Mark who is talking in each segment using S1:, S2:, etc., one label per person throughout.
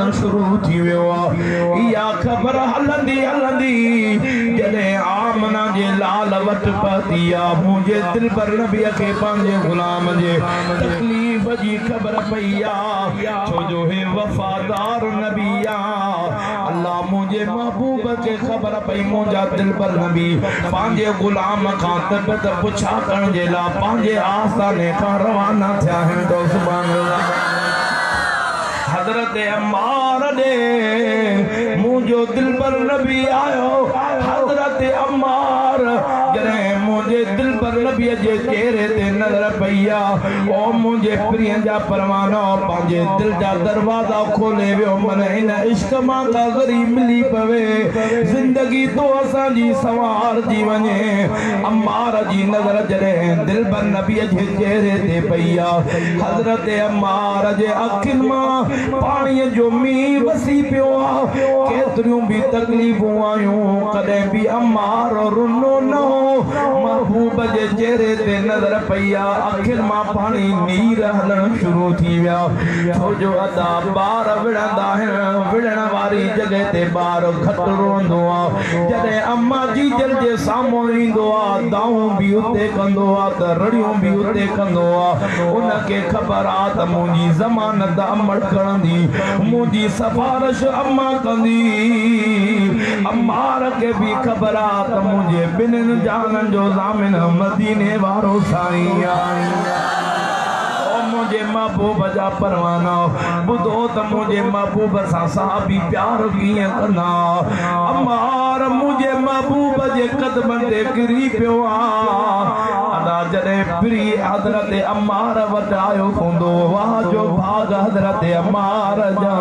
S1: करण शुरू थी वियो या खबर हलंदी हलंदी जदे आमना जे लाल वट पतिया मुझे दिल पर नबी के पंजे गुलाम जे तकलीफ जी खबर पैया छो जो है वफादार नबिया अल्लाह मुझे महबूब के खबर पई मुझा दिल पर नबी पंजे गुलाम खां तबत पुछा करण जे ला पंजे आस्थाने खां रवाना थिया हैं तो सुभान अल्लाह हजरत अम्मार दे मुझो दिल पर नबी आयो हजरत अम्मार जरे मुझे दिल पर नबी जे चेहरे ते नजर पईया ओ मुझे प्रिय जा परवानो पांजे दिल जा दरवाजा खोले वियो मन इन इश्क मां का गरीब मिली पवे जिंदगी तो असा जी सवार जी वने अम्मार जी नजर जरे दिल पर नबी जे चेहरे ते पईया हजरत अम्मार जे अखिन मां पानी जो मी वसी पियो केतरियों भी तकलीफूं आयूं कदे भी अम्मार रुनो न महबूब जे चेहरे ते नजर पईया अखिन मां पानी नीर हलण शुरू थी विया छो जो अदा बार विड़ंदा आहिनि विड़ण वारी जगह ते बार घट रोंदो आ जदे अम्मा जी जल जे साम्हूं ईंदो आ दाऊं भी उते कंदो आ त रड़ियूं भी उते कंदो आ उनके ख़बर आ त मुंहिंजी ज़मानत अमल करंदी मुझी सफारिश अम्मा कंदी अम्मार के भी खबर आ त मुझे बिन जानन जो ज़ामिन मदीने वारो साईं मुझे महबूब जा परवाना बुधो त मुझे महबूब सां साहबी प्यार कीअं कंदा अम्मार मुझे महबूब जे कदमन ते किरी पियो अदा जॾहिं प्री हज़रत अम्मार वटि आयो हूंदो वाह जो भाग हज़रत अम्मार जा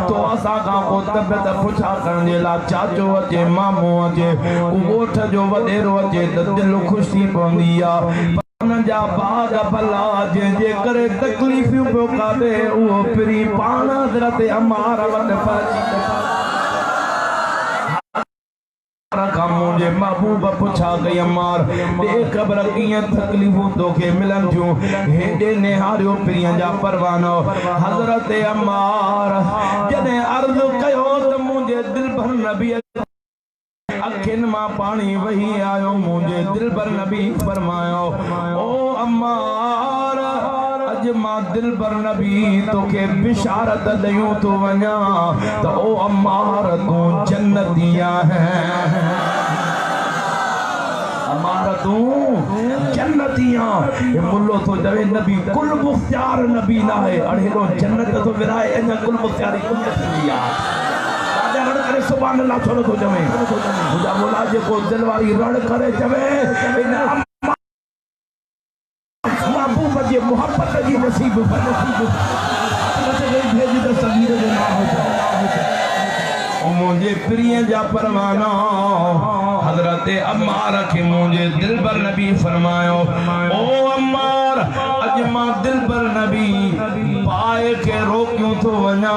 S1: तो असां खां को तबियत पुछा करण जे लाइ चाचो अचे मामो अचे ॻोठ जो वॾेरो अचे त दिलि ख़ुशि थी पवंदी आहे जा बाग भला जे करे तकलीफ़ूं पियो काटे उहो प्री पाण हज़रत अम्मार वटि मुझे महबूब पुछा गई अम्मार देख ख़बर कीअं तकलीफ़ूं तोखे मिलन थियूं हेॾे निहारियो प्रिय जा परवानो हज़रत अम्मार जॾहिं अर्ज़ कयो त मुंहिंजे दिल भर नबी अखिन मां पानी वही आयो मुझे दिल पर नबी फरमायो ओ अम्मार अज मां दिल पर नबी तोखे बिशारत दयूं तो वञा तो ओ अम्मार तू जन्नतिया है अम्मार तू जन्नतिया ये मुल्लो तो जवे नबी कुल मुख्तियार नबी ना है अड़ेलो जन्नत तो विराए अञा कुल मुख्तियारी कुन्नतिया करे सुभान अल्लाह छोड़ो तो जमे मुझा बोला जे को दिल वाली रण करे जमे इन महबूब जे मोहब्बत जी नसीब बनसीब भेज दे सगीर जो ना हो ओ मुझे प्रिय जा परवाना हजरत अम्मार के मुझे दिल पर नबी फरमायो ओ अम्मार अज मां दिल पर नबी पाए के रोक्यूं तो वना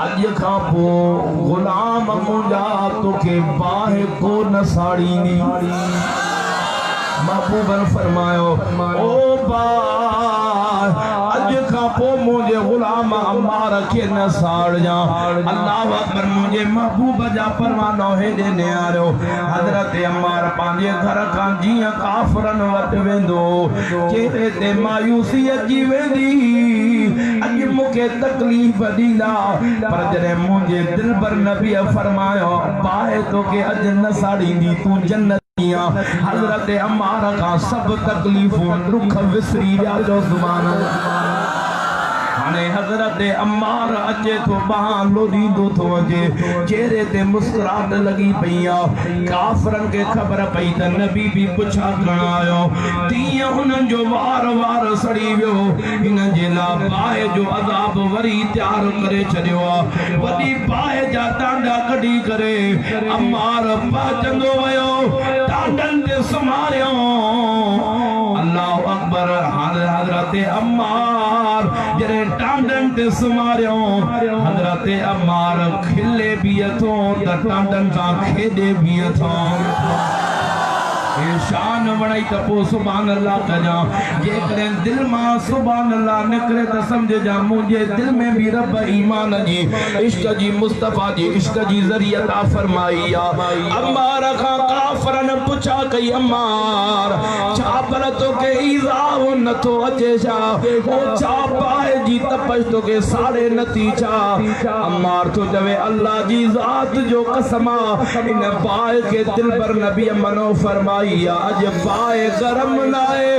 S1: अज खां पो गुलाम मुंजा तोखे बाहे को न साड़ीनी महबूबन फरमायो ओ बा अज खां पो मुझे गुलाम अम्मार के न साड़ जा अल्लाह अकबर मुझे महबूब जा परवानो हेडे ने आरो हजरत अम्मार पांजे घर का जिया काफरन वट वेंदो चेहरे ते मायूसी अची वेंदी अज मुके तकलीफ दींदा पर जरे मुझे दिल पर नबी फरमायो पाए तो के अज न साड़ींदी तू जन्नत हजरत अम्मार का सब तकलीफों दुख विसरी विया जो सुभान अल्लाह हाने हजरत अम्मार अचे तो बाहर लोरींदो तो अचे चेहरे ते मुस्कुराहट लगी पईया काफरन के खबर पई त नबी भी पुछा करण आयो तीअं हुनन जो वार वार सड़ी वियो इन जे ला बाहि जो अज़ाब वरी तैयार करे छडियो वडी बाहि जा टांडा कढी करे अम्मार पाचंदो वयो टांडन ते समारियो अल्लाह अकबर हजरत अम्मार जरे टांडन ते समारियो हजरत अम्मार खिले भी अथो त टांडन सां खेडे भी अथो शान वणाई त पो सुभान अल्लाह कजा जेकॾहिं दिल मां सुभान अल्लाह निकरे त समझ जा मुंहिंजे दिल में भी रब ईमान जी इश्क जी मुस्तफा जी इश्क जी ज़रियत फरमाई आ। अम्मार खां काफरन पुछा कई अम्मार छा पर तो के ईज़ा नथो अचे छा ओ छा पाए जी तपश तो के साड़े नथी छा। अम्मार तो चवे अल्लाह जी ज़ात जो कसमा इन पाए के दिल पर नबी मनो फरमाई आज पाए गरम नाए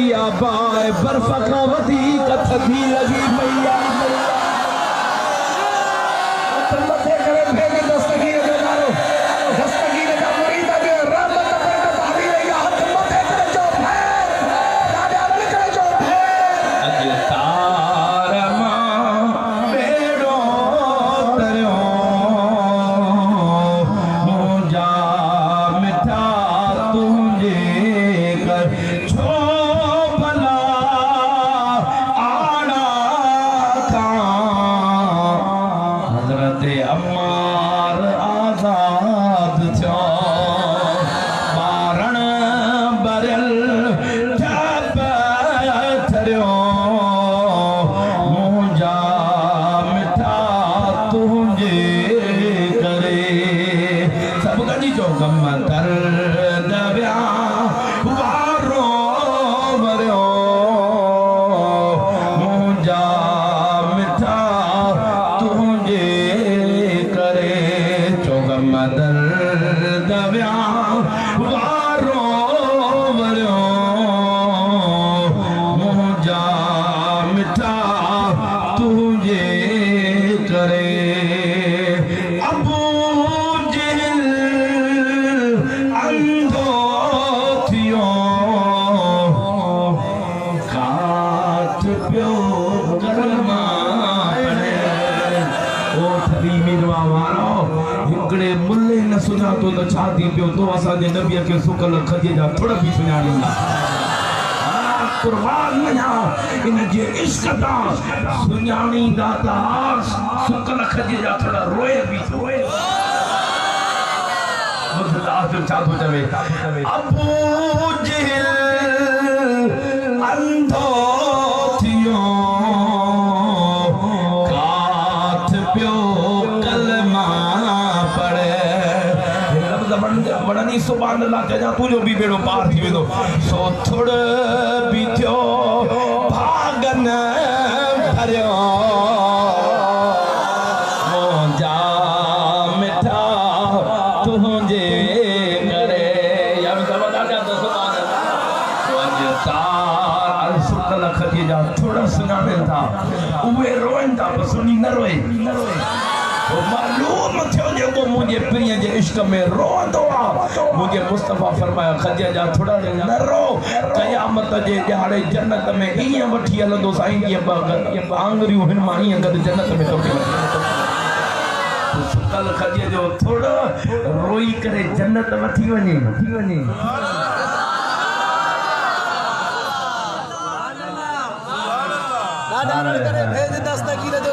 S1: या पाए बर्फ का वधीक थधी लगी मैया मथे करे भेज दस्तगीर जो नारो दस्तगीर का मुरीद के रहमत पर भाभी या हाथ मथे करे जो फेर दादा निकले जो फेर अज तार मां बेड़ो तरयो मुंजा मिठा तुझे कर छो भला आना का हजरत अम्मार आजाद थो बारण बरल ठप थरियो मुंजा मिठा तुझे करे सब गजी जो गम दर दव्या वारो वरियो मुंजा मिठा तुझे करे जो गम दर दव्या वारो वरियो मुंजा मिठा तुझे करे। अबू जहल अंधो थियो काठ पियो कलमा पढ़े ओ थरी मिरवा वारो हिकड़े मुल्ले न सुञातो त छा थी पियो तो असांजे नबीअ खे सुकल खजे जा थोड़ बि सुञाणींदा कुर्बान वञा इन जे इश्क ता सुञाणींदा त सुकल खजे जा थोड़ा रोए बि रोए चाहतो चवे अबू जहल अंधो थियो काठ पियो कलमा पढ़े लफ्ज़ वणनी सुभान अल्लाह कजा तुंहिंजो बि बेड़ो पार थी वेंदो सो थोड़ बि थियो भागन भरियो मुंजा मिठा तुझे करे या ज़बरदस्त तो सुभान अल्लाह तार सुकल खती जा थोड़ा सुनाने था उहे रोइन था पर सुनी न रोए ओ मालूम थियो जेको मुझे प्रिय जे इश्क में रोंदो आ मुझे मुस्तफा फरमाया खदिया जा थोड़ा न रो क़यामत जे ॾियारे जन्नत में ईअं वठी हलंदो साईं ये आंगरियूं हिन मां ईअं गॾु जन्नत में तो सुकल खदिया जो थोड़ा रोई करे जन्नत वठी वञे भेज दस्तगीर जो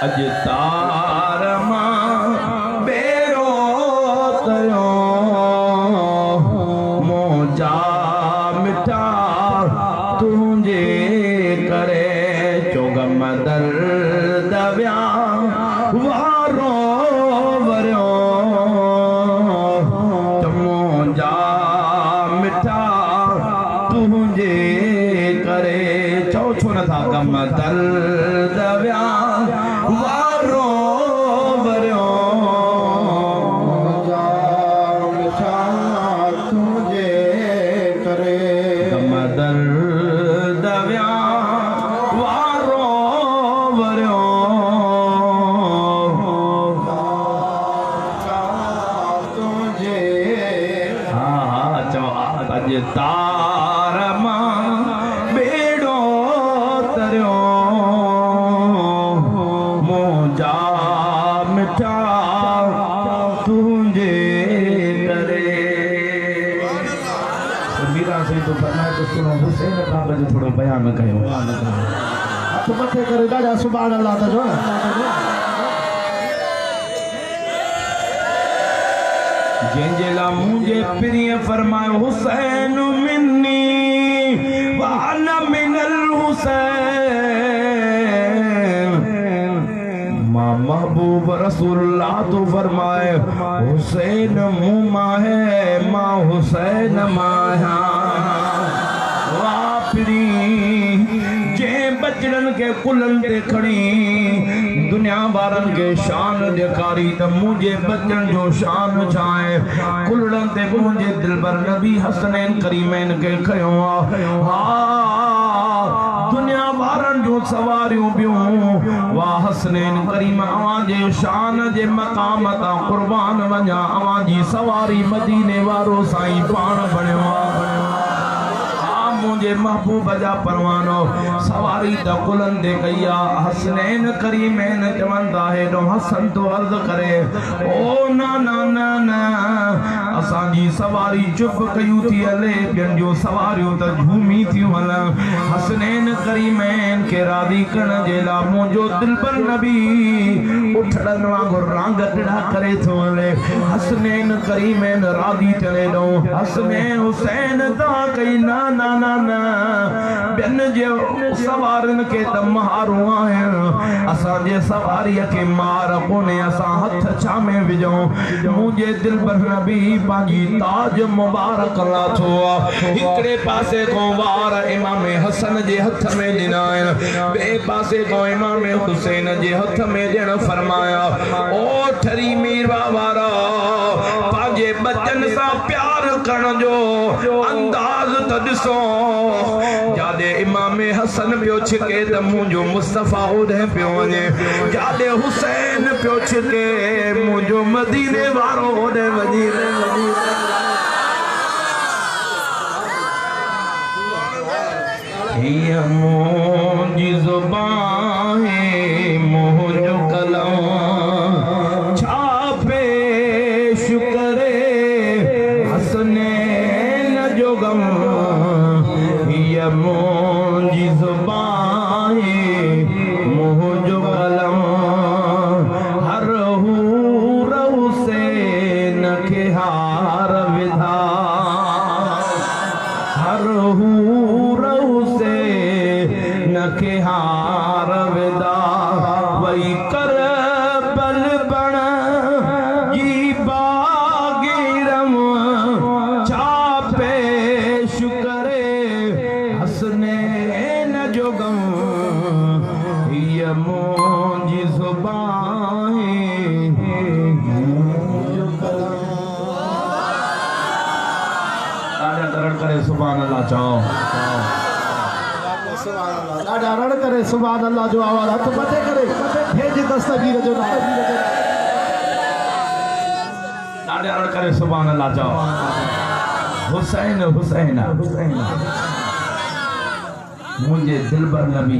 S1: अज तार मां बेड़ो तयो मुंजा मिठा तुझे करे चोगम दर दव्या वारो वरियो मुंजा मिठा तुझे करे चो छो नथा गम दर दव्या वारो वरियो मुंजा मिठा तुझे करे गम दर दव्या वारो वरियो तुझे हाँ चो अज तार मां बेड़ो तरियो मुंजा मिठा तुझे करे मीरा से तो फरमाए तो सुनो हुसैन का बजे थोड़ो बयान कयो तो मथे करे दादा सुभान अल्लाह तो जो जंहिंजेला मुझे प्रिय फरमाए हुसैन मिन्नी व अना मिनल हुसैन। मां महबूब रसूलुल्लाह तो फरमाए हुसैन मुमा है मां हुसैन माया। वापरी जे बचड़न के कुलन ते खड़ी दुनिया वारन के शान ॾेखारी त मुझे बचन जो शान छाए। कुलड़न ते मुझे दिलबर नबी हसनैन करीमैन के खयो हा। दुनिया वारन जो सवारियों बियूं वाह हसनैन करीम अवां जे शान जे मकाम ता कुर्बान वञा। अवां जी सवारी मदीने वारो साईं पाण बणियो मुझे महबूब जा परवानो सवारी त कुलन दे कया। हसनैन करीमैन चवंदा है नो हसन तो अर्ज करे ओ ना ना ना ना असां जी सवारी चुप कयूं थी हले ॿियनि जो सवारियूं त झूमी थियूं हलन। हसनैन करीमैन के राज़ी करण जे लाइ मुंहिंजो दिलबर नबी उठड़न वांगुरु रांग टिड़ा करे थो हले। हसनैन करीमैन राज़ी चले ॾो हसनैन हुसैन ता कई ना ना ना ना ॿियनि जे सवारन के त महारू आहिनि असां जे सवारीअ के मार कोन्हे असां हथ छा में विझूं। मुंहिंजे दिलबर नबी पंहिंजी ताज मुबारक लाथो आहे। हिकिड़े पासे खां वार इमाम हसन जे हथ में ॾिना आहिनि ॿिए पासे खां इमाम हुसैन जे हथ में ॾियण फरमाया। ओ ठरी मीरवा वारा पंहिंजे बचन सां प्यार करण जो अंदाज़ त ॾिसो। जाॾे इमाम हसन पियो छिके त मुंहिंजो मुस्तफ़ा ओॾे पियो वञे। जाॾे हुसैन पियो छिके मुंहिंजो मदीने वारो ओॾे वञी। हीअ मुंहिंजी ज़ुबान मुंहिंजो कलम छा पेश करे हसनैन जो गम। हीअ मुंहिंजी ज़ुबान मुंहिंजो कलम हर हूर हुसैन खे हार विधा। हर हूर हुसैन खे हार विधा। वही कर बल बण जी बागिरम छा पेश करे हसनैन जो गम। हीअ मुंहिंजी ज़ुबान ॾाढा दरड़ करे सुभान अल्लाह चओ।
S2: ॾाढा रण करे सुभान अल्लाह जो आवाज़ हथ मथे करे भेज दस्तगीर जो नाम।
S1: ॾाढा रण करे सुभान अल्लाह चओ। हुसैन हुसैन हुसैन मुझे दिलबर नबी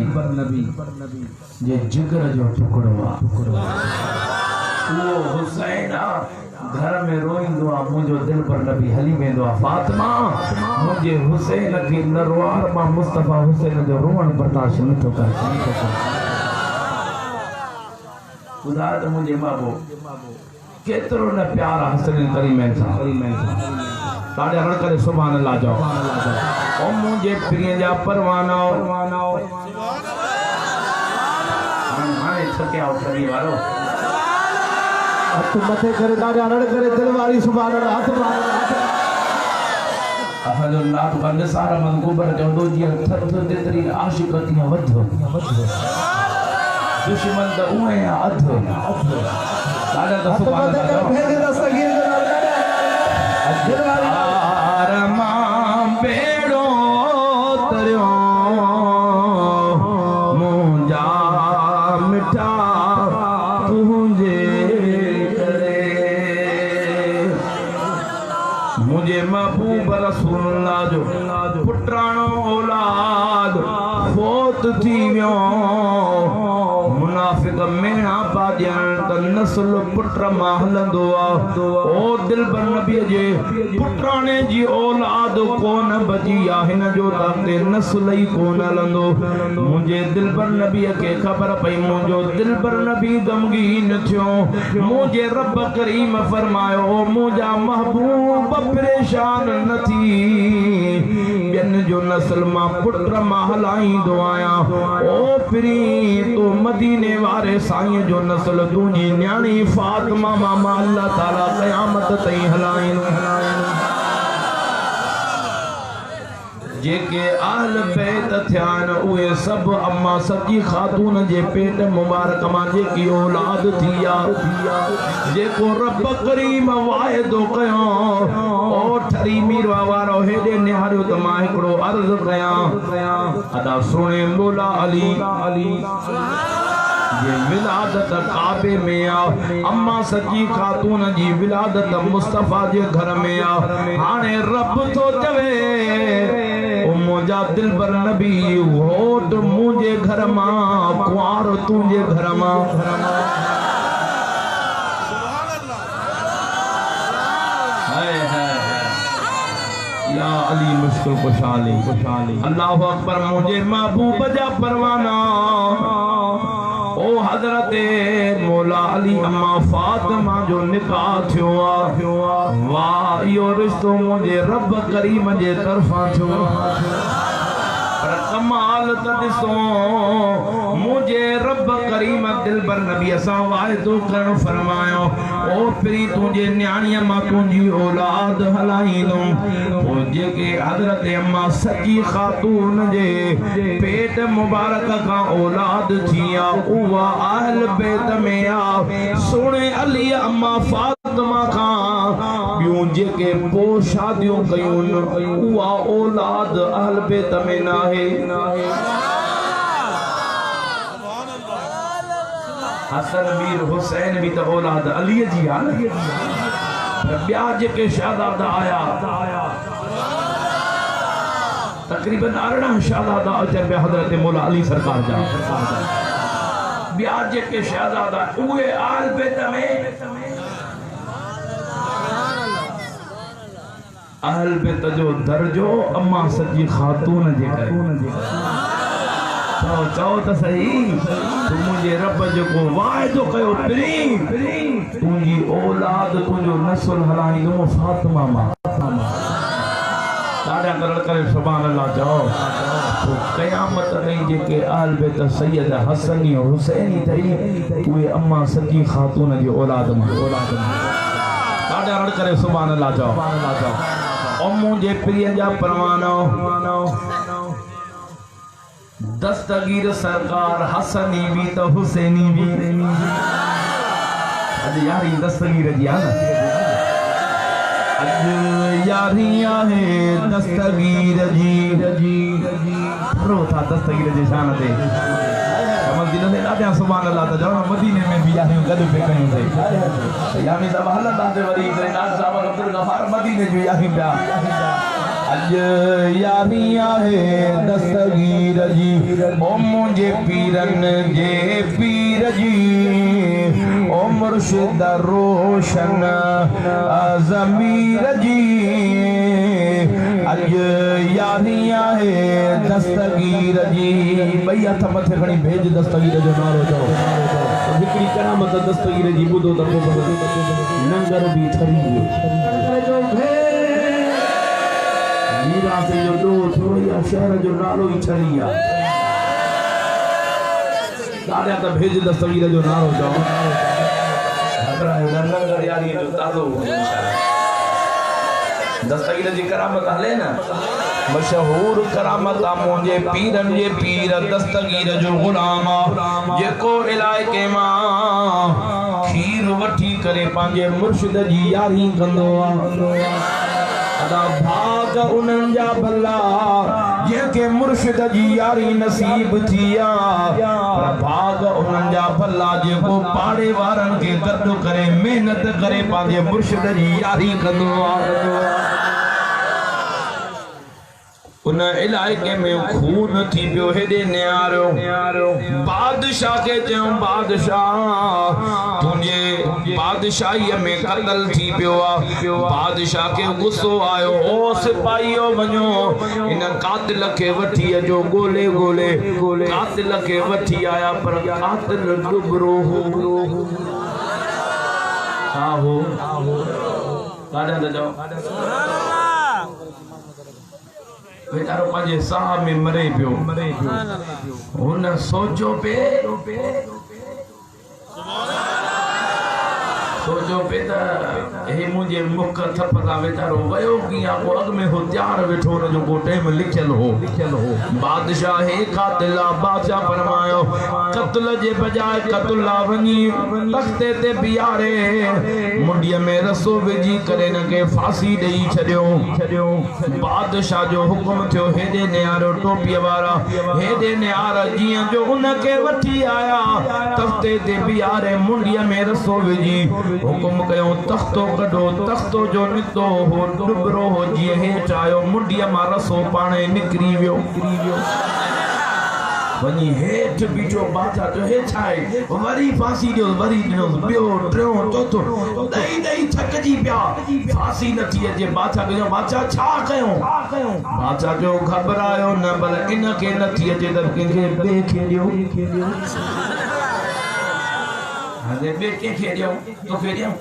S1: जे जिगर जो टुकड़ो आहे। वो हुसैन घर में रोईंदो आहे मुंहिंजो दिलबर नबी हली वेंदो आहे। फातिमा मुंहिंजे हुसैन खे नरवार मां मुस्तफ़ा हुसैन जो रोअण बर्दाश्त नथो करे। ॿुधाए त मुंहिंजे बाबो केतिरो न प्यार आहे हसनैन करीमैन सां। ॾाढा रण करे सुभान अल्लाह चओ। ओ मुंहिंजे प्रिय जा परवाना हाणे थकिया उथड़ी वारो
S2: हथ मथे करे ॾाढा रण करे दिल वारी सुभान अल्लाह हथ मार।
S1: असांजो नाथ बंदि सारा मंगूबर चवंदो जीअं थधि जेतिरी आशिक़ तीअं वध दुश्मन त उहे अध। ॾाढा त सुभान अल्लाह
S2: भेज दस्तगीर जो नाम दिल वारी
S1: मां बेड़ो तरियो मुंहिंजा मिठा तुंहिंजे करे। मुंहिंजे महबूब रसूलुल्लाह जो पुटराणो औलाद फोत थी वियो। मुनाफिक हिक मेणा पा ॾियण त नस्ल पुट मां हलंदो आहे। ओ दिलबर नबी जे पुत्राणे जी औलाद कोन बची आहे, हिन जो ते नस्ल ही कोन हलंदो। मुझे दिलबर नबी के खबर पई, मुझो दिलबर नबी गमगीन थियो। मुझे रब करीम फरमायो मुझा महबूब परेशान न थी, बिन जो नस्ल मां पुत्र मां हलाईंदो आया। ओ फिरी तो मदीने वारे साईं जो नस्ल तुंहिंजी न्याणी फातिमा मां अल्लाह ताला क़यामत ताईं हलाईंदो। जेके आल बैत थियान उहे सब अम्मा सची खातून जे पेट मुबारक मां जेकी औलाद थी आ, जेको रब करीम वायदो कयो ओ ठरी मीरवा वारो हेडे निहारियो त मां हिकड़ो अर्ज कयां। अदा सुणे मौला अली ये विलादत काबे में आ, अम्मा सची खातून जी विलादत मुस्तफा जे घर में आ। हाणे रब तो चवे ओ मुझा दिलबर नबी होट मुझे घर मां कुआर तुझे घर मां। या अली मुश्किल खुशाली अल्लाह अकबर मुझे महबूब जा परवाना। ओ हजरत मौला अली अम्मा फातिमा जो निकाह थियो आ। वाह यो रिश्तो मुझे रब करीम जे तरफां थियो। पर कमाल त ॾिसो मुझे रब करीम दिलबर नबी असां वाइदो करण फरमायो ओ फिरी तुंहिंजे न्याणीअ मां तुंहिंजी औलाद हलाईंदुमि। पोइ जेके हज़रत अम्मा सची खातून जे पेट मुबारक खां औलाद थी आहे उहा अहल बैत में आहे। सुणे अली अम्मा फातिमा खां ॿियूं जेके पोइ शादियूं कयूं उहा औलाद अहल बैत में न आहे। हसन मीर हुसैन भी तो औलाद अली जी आ। ॿिया जेके शहज़ादा आया तकरीबन 18 शहज़ादा अचनि पिया हज़रत मौला अली सरकार जा। ॿिया जेके शहज़ादा उहे आल बैत में अहल बैत जो दर्जो अम्मा सची खातून जे करे। चओ त सही तू मुझे रब जेको वाइदो कयो फिरी तुंहिंजी औलाद तुंहिंजो नस्ल हलाईंदुमि फातिमा मां। ॾाढा करण करे सुभान अल्लाह चओ। तो क़यामत ताईं जेके अहल बैत सैयद हसनी हुसैनी अथई उहे अम्मा सची खातून जी औलाद मां। ॾाढा करण करे सुभान अल्लाह चओ। ओ मुंहिंजे प्रिय जा परवानो दस्तगीर सरकार हसनी भी तो हुसैनी भी। अज यारी दस्तगीर जी आ अज यारी आहे दस्तगीर जी रो था दस्तगीर जी शान ते मदीने में ॾाढा सुभान अल्लाह त जण मदीने में भी यारी गॾु पे कयूं थे यानी सब हलंदा ते वरी नाज़ साहब अब्दुल गफार मदीने जो यारी पिया। अज यारी आहे दस्तगीर जी ओ मुझे पीरन जे पीर जी ओ मुर्शिद रोशन ज़मीर जी। अज यारी आहे दस्तगीर जी ॿई हथ मथे खणी भेज दस्तगीर जो नालो चओ। हिकिड़ी करामत दस्तगीर जी ॿुधो त नंगर भी ठरी मीरा से जो दो थोड़ा शहर जो नालो ही छड़ी आ। दादा त भेज दस्तगीर जो नालो चओ। नंगर यारी जो ताज़ो दस्तगीर जी करामत हले न मशहूर करामत मुझे पीरन जे पीर दस्तगीर जो गुलाम जेको इलाइके मां खीर वठी करे पंहिंजे मुर्शिद जी यारी कंदो आ। अदा भाग उन्हनि जा भला जेके मुर्शिद जी यारी नसीब थी आ। भाग उन्हनि जा भला जेको पाड़े वारनि खे गॾु करे महिनत करे पंहिंजे मुर्शिद जी यारी कंदो आ। उन इलाइके में खून थी पियो हेॾे निहारियो बादशाह खे चयो बादशाह तुंहिंजे बादशाहीअ में क़त्ल थी पियो आहे बादशाह खे गुस्सो आयो ओ सिपाहीओ वञो इन कातिल खे वठी अचो ॻोल्हे ॻोल्हे कातिल खे वठी आया पर कातिल डुबरो हो छा हो काॾा त चओ बेचारो पंहिंजे साह में मरे पियो हुन सोचो पे त हे मुंहिंजे मुख थपदा वेचारो वयो कीअं को अॻ में हो तयार वेठो हुन जो को टाइम लिखियल हो बादशाह हे कातिल बादशाह फरमायो क़त्ल जे बजाए क़त्ला वञी तख़्ते ते बीहारे मुंडीअ में रसो विझी करे न के फांसी ॾेई छॾियो बादशाह जो हुकुम थियो हेॾे निहारो टोपीअ वारा हेॾे निहार जीअं जो उनखे वठी आया तख़्ते ते बीहारे मुंडीअ में रसो विझी हुकुम कयो तख्तो कढो तख्तो जो नितो हो डुबरो हो जीअं हेठि आयो मुंडीअ मां रसो पाणे निकिरी वियो वञी हेठि बीठो बादशाह जो हे छा आहे वरी फांसी ॾियो वरी ॾिनो ॿियो टियों चौथो ॾेई थकिजी पिया फांसी नथी अचे बादशाह खे बादशाह छा कयूं बादशाह जो घबरायो न भले इनखे नथी अचे त कंहिंखे ॿिए खे ॾियो हाणे ॿिए कंहिंखे ॾियूं तोखे ॾियूं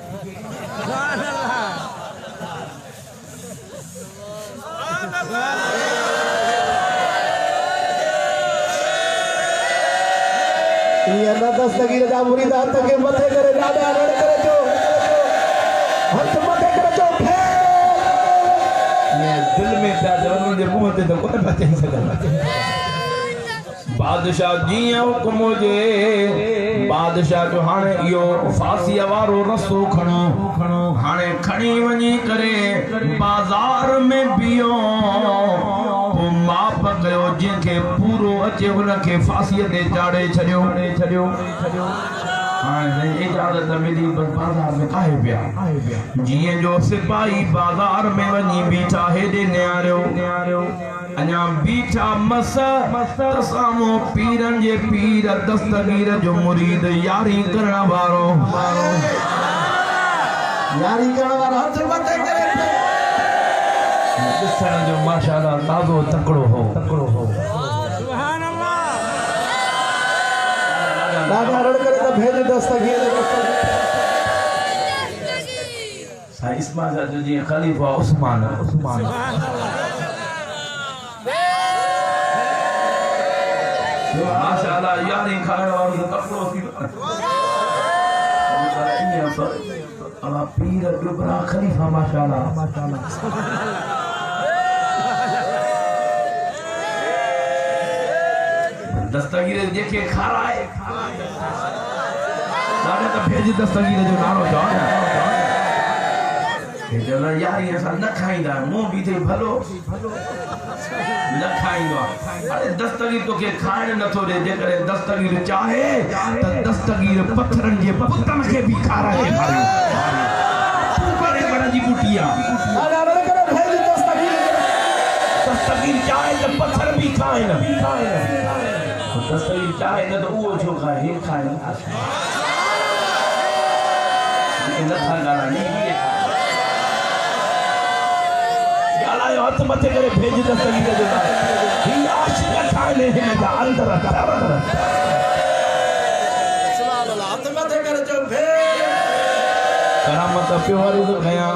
S2: ये ना दस्तगीर दा मुरीद हथ के मथे करे ॾाढा रड़ करे जो हथ मथे करे जो
S1: मैं दिल में प्यार जवान जे मुंह ते तो कोई बात नहीं सकता बादशाह जीअं हुकुम हुजे बादशाह जो हाणे इहो फांसी वारो रसो खणो हाणे खणी वञी करे बाज़ार में बीहो पोइ माप कयो जंहिंखे पूरो अचे हुनखे फांसीअ ते चाढ़े छॾियो हाणे इजाज़त मिली बस बाज़ार में काहे पिया जीअं जो सिपाही बाज़ार में वञी बीठा हेॾे निहारियो अञा बीठा मस साम्हूं पीरनि जे पीर दस्तगीर जो मुरीद यारी करण वारो हथ मथे करे ॾिसण जो माशाअल्लाह ताज़ो तकड़ो हो
S2: सुभान अल्लाह ॾाढा रड़ करे त भेज दस्तगीर
S1: साईं इस्माइल जो जीअं ख़लीफ़ा उस्मान माशाअल्लाह यारी खाइण वारो तकड़ो थी अल्लाह पीर डुबरा ख़लीफ़ा माशाअल्लाह दस्तगीर जेके खाराए ॾाढे त भेज दस्तगीर जो नालो चओ न यारी असां न खाईंदा मुंहुं बि थिए भलो न खाईंदो अरे दस्तगीर तोखे खाइण नथो ॾे जेकॾहिं दस्तगीर चाहे त दस्तगीर पत्थरनि जे पुतनि खे बि खाराए बड़े जी बूटी आहे दस्तगीर चाहे त पत्थर बि खाइनि दस्तगीर चाहे न त उहो छो खाए हे खाए नथा ॻाल्हायो हथ मथे करे भेज दस्तगीर जो ही आशिक़ ठाहे हिन जा अंदर हथ मथे करे चो भेज करामत पियो वारी तो कयां